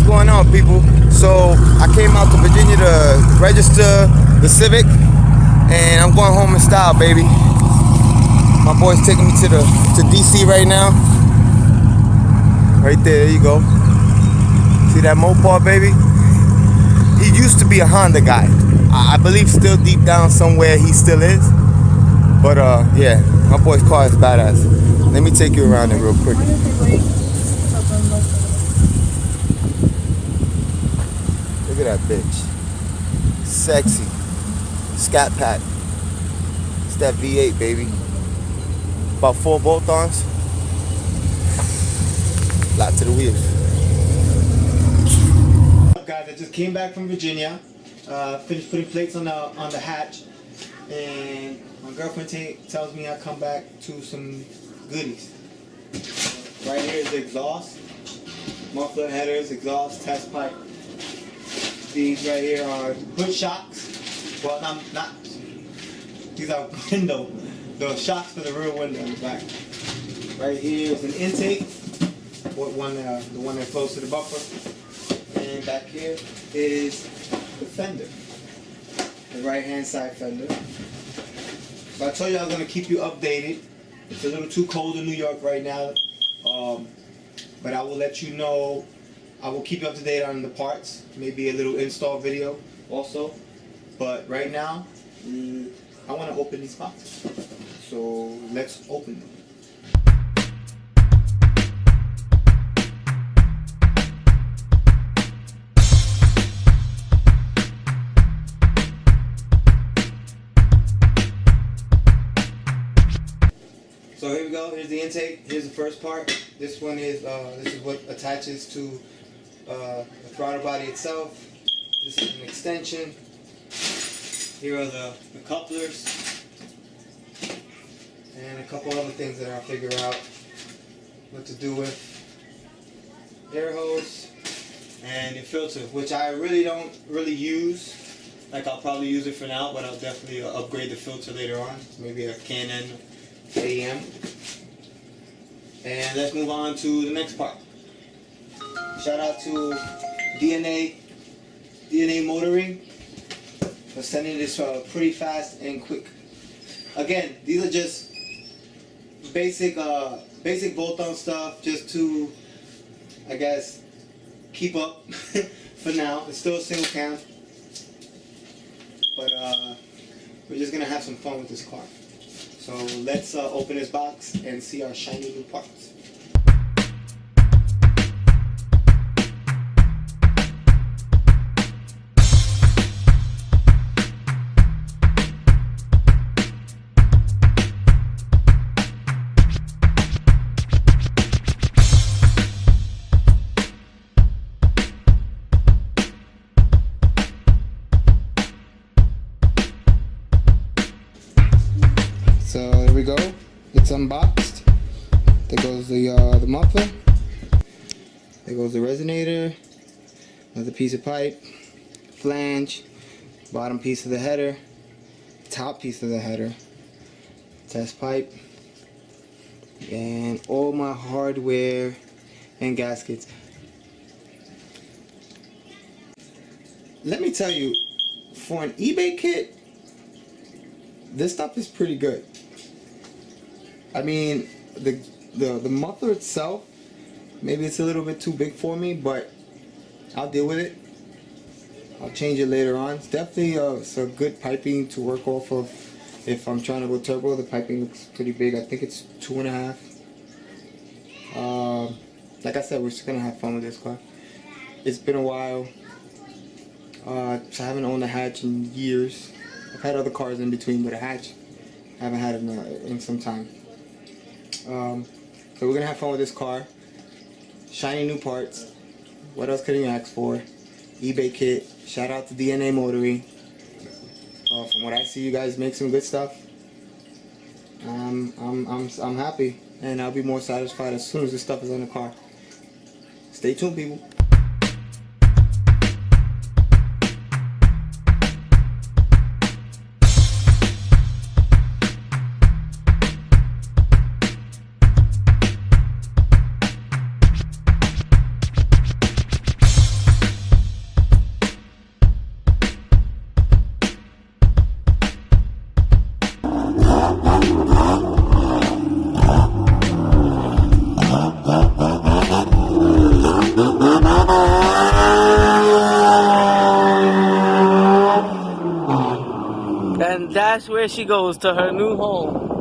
going on, people? So I came out to Virginia to register the Civic, and I'm going home in style, baby. My boy's taking me to DC right now. Right there you go. See that Mopar, baby? He used to be a Honda guy. I believe still deep down somewhere he still is. But yeah, my boy's car is badass. Let me take you around it real quick. Look at that bitch. Sexy. Scat pack. It's that V8, baby. About 4 bolt-ons. Lot to the wheels. What's up, guys? I just came back from Virginia. Finished putting plates on the hatch, and my girlfriend tells me I come back to some goodies. Right here is the exhaust, muffler headers, exhaust, test pipe. These right here are hood shocks. Well, not. These are window. The shocks for the rear window in the back. Right here is an intake. The one that flows to the buffer. And back here is the fender. The right hand side fender. So I told you I was going to keep you updated. It's a little too cold in New York right now. But I will let you know. I will keep you up to date on the parts. Maybe a little install video also. But right now, I want to open these boxes. So let's open them. So here we go. Here's the intake. Here's the first part. This one is this is what attaches to the throttle body itself. This is an extension. Here are the couplers and a couple other things that I'll figure out what to do with. Air hose and a filter, which I really don't use. Like, I'll probably use it for now, but I'll definitely upgrade the filter later on. Maybe a Canon AM. And let's move on to the next part. Shout out to DNA Motoring for sending this pretty fast and quick. Again, these are just basic bolt-on stuff, just to, I guess, keep up for now. It's still a single cam, but we're just gonna have some fun with this car. So let's open this box and see our shiny new parts. So there we go. It's unboxed. There goes the muffler. There goes the resonator. Another piece of pipe. Flange. Bottom piece of the header. Top piece of the header. Test pipe. And all my hardware and gaskets. Let me tell you, for an eBay kit, this stuff is pretty good. I mean, the muffler itself, maybe it's a little bit too big for me, but I'll deal with it. I'll change it later on. It's definitely some good piping to work off of. If I'm trying to go turbo, the piping looks pretty big. I think it's 2.5. Like I said, we're just gonna have fun with this car. It's been a while. I haven't owned a hatch in years. I've had other cars in between, but a hatch I haven't had it in some time. So we're gonna have fun with this car. Shiny new parts. What else could you ask for? eBay kit. Shout out to DNA Motoring. From what I see, you guys make some good stuff. I'm happy, and I'll be more satisfied as soon as this stuff is on the car. Stay tuned, people. that's where she goes, to her new home.